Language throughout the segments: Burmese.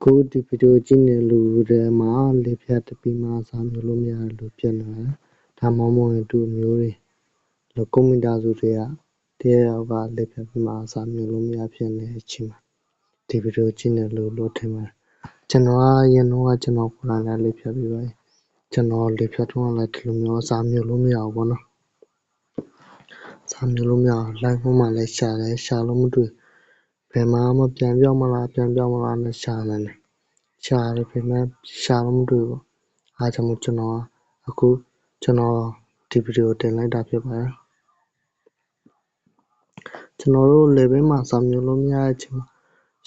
အခုဒီဗီဒီယိုကြည့်နေလူတွေမှာလေဖြတ်တပီးမှာစာမျိုးလို့မရလို့ဖြစ်နေတယ်ဒါမှမဟုတ်တူမျိုးတွေလောကွန်မီတာစုတွေကတရရောက်ကလေဖြတ်ပြီးမှာစာမျိုးလို့မရဖြစ်နေတဲ့အချိန်မှာဒီဗီဒီယိုကြည့်နေလို့ထင်ပါတယ်ကျွန်တော်ရင်တော့ကျွန်တော်ကိုယ်တိုင်လည်းလေဖြတ်ပြီးပါတယ်ကျွန်တော်လေဖြတ်တော့လည်းဒီလိုမျိုးစာမျိုးလို့မရဘူးပေါ့နော်စာမျိုးလို့မရလိုက်ဖို့မှလည်းရှာလို့မတွေ့ဘယ်မှာမပြန်ပြောင်းမလားနဲ့ရှာနေတယ်ရှာတယ်ပြင်မဲ့ရှာလို့မတွေ့ဘူးအားကြောင့်ကျွန်တော်အခုကျွန်တော်ဒီဗီဒီယိုတင်လိုက်တာဖြစ်ပါတယ်ကျွန်တော်တို့လေဘင်းမှာစာမျိုးလို့မရတဲ့အချိန်မှာ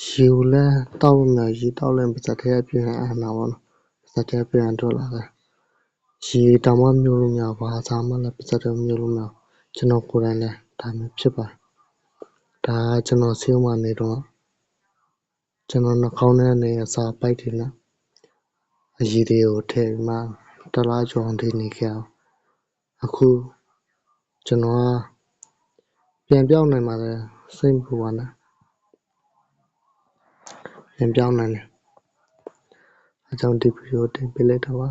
ရေကိုလည်းတောက်လို့မရရေတောက်လည်းပါစက်ထဲပြင်အောင်နာပါတော့ပါစက်ထဲပြင်ထွက်လာတယ်ရေတောင်မှမျိုးလို့မရဘာသာမှလည်းပါစက်ထဲမျိုးလို့မရကျွန်တော်ကိုယ်တိုင်လည်းဒါမျိုးဖြစ်ပါတယ်ဒါကျွန်တော်ဆေးမှနေတော့ကျွန်တော်နှာခေါင်းထဲနေအစာပိုက်တယ်နော်အရည်တွေကိုထည့်မှတလားကျော်ထိနေခဲ့အောင်အခုကျွန်တော်ပြန်ပြောင်းနိုင်ပါတယ်စိတ်မပူပါနဲ့ပြန်ပြောင်းနိုင်တယ်အကြောင်းဒီဗီဒီယိုတင်ပေးလိုက်တော့ပါ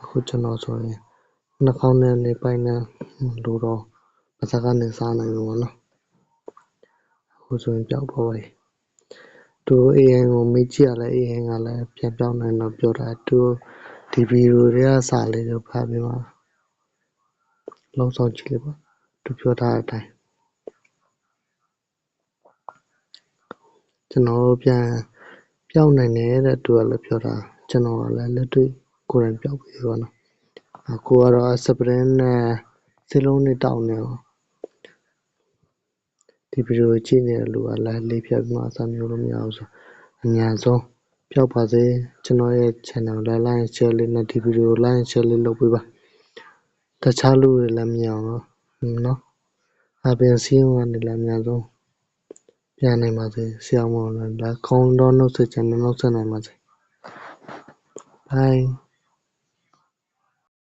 အခုကျွန်တော်ဆိုရင်နှာခေါင်းထဲနေပိုင်နေလို့တော့ပါစက်ကနေစားနိုင်လို့ပေါ့နော်အခုဆိုရင်ပြောင်းပေါ်ပြီသူAIကိုမေးကြည့်ရလဲ AI ကလည်းပြန်ပြောင်းနိုင်တော့ပြောတာသူဒီဗီဒီယိုတွေကစာလေးကိုဖတ်ပြီးမှလုံးဆောင်ကြည့်လိုက်ပါသူပြောထားတဲ့အတိုင်းကျွန်တော်ပြန်ပြောင်းနိုင်တယ်တဲ့သူကလည်းပြောတာကျွန်တော်ကလည်းလက်တွေ့ကိုယ်တိုင်ပြောင်းပြီးပါနော်အခုကတော့စပရင်နဲ့စေလုံးနဲ့တောင်းနေတော့ဒီဗီဒီယိုကြည့်နေတဲ့လူကလည်းလေးဖြတ်ပြီးမှစာမျိုးလို့မရဘူးဆိုအများဆုံးပြောက်ပါစေကျွန်တော်ရဲ့ channel ကို like and share လေးနဲ့ဒီဗီဒီယို like and share လေးလုပ်ပေးပါတခြားလူတွေလည်းမြင်အောင်နော်အပြင်စီးရုံကနေလည်းအများဆုံးပြန်နိုင်ပါစေဆရာမောင်လည်းကောင်းတော့နှုတ်ဆက်ချင်နှုတ်ဆက်နိုင်ပါစေ bye